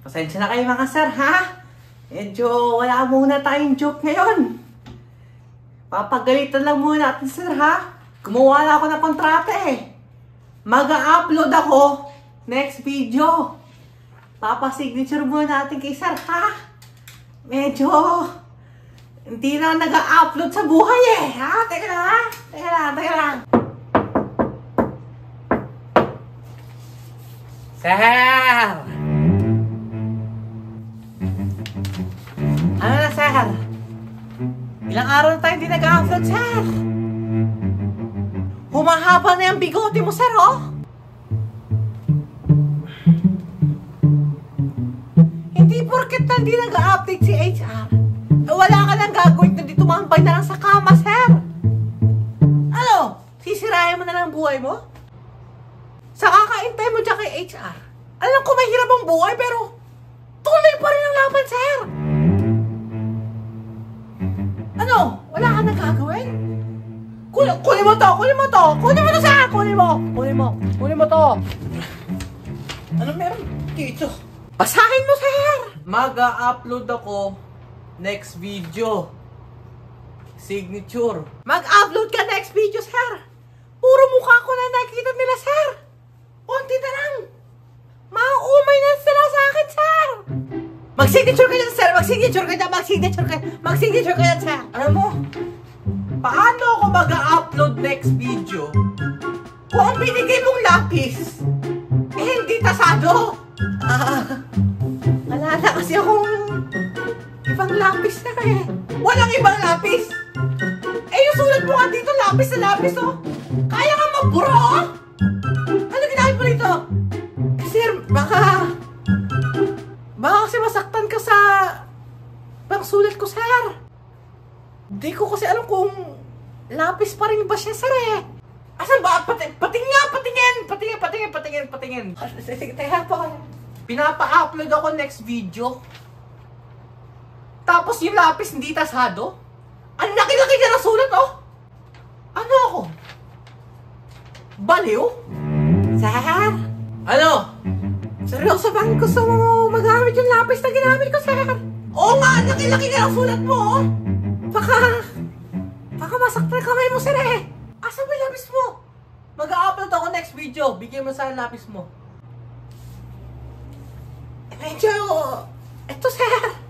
Pasensya na kayo mga sir, ha? Medyo wala muna tayong joke ngayon. Papagalitan lang muna natin, sir, ha? Gumawa na ako ng kontrata eh. Mag-a-upload ako next video. Papasignature muna natin kay sir, ha? Medyo hindi na nag-a-upload sa buhay eh, ha? Teka lang, ha? Teka lang. Sir! Ano na, sir? Ilang araw na tayo hindi nag-upload, sir. Humahaba na yung bigote mo, sir, oh. Hindi porket na hindi nag-update si HR. Wala ka nang gagawin kundi tumambay na lang sa kama, sir. Ano? Sisirayan mo na lang buhay mo? Sa kakaintay mo dyan kay HR. Alam ko mahirap ang buhay pero tuloy pa rin ang laban, sir. Ano? Wala ka nang gagawin? Kunin mo to, sir! Kunin mo to! Ano meron dito? Basahin mo, sir! Mag-a-upload ako next video. Signature. Mag-upload ka next video, sir! Puro mukha ko na nakikita nila, sir! Konti na lang! Mauumay na sila sa akin, sir! Mag-signature ka dyan, sir! Mag-signature ka dyan, sir! Alam mo, paano ako mag-a-upload next video kung ang binigay mong lapis eh hindi tasado? Wala na kasi akong ibang lapis na eh. Walang ibang lapis! Eh yung sulat mo nga dito, lapis na lapis, oh! Kaya nga maburo, oh! Ano ginamit mo dito? Eh sir, baka kasi masaktan ka sa pangsulat ko, sir. Di ko kasi alam kung lapis pa rin ba siya, sir, eh. Asan ba? Patingin. Sige, teka po. Pinapa-upload ako next video. Tapos yung lapis hindi tasado. Ang laki-laki niya na sulat, oh. Ano ako? Baliw? Sir? Ano? Seryoso bang gusto mo magamit yung lapis na ginamit ko, sir? Oo nga, ang laki-laki niya na sulat mo, oh. Baka masaktan kamay mo, sir, eh. Asan ba yung lapis mo? Mag-a-upload ako next video. Bigyan mo sa lapis mo. Medyo... Ito, sir.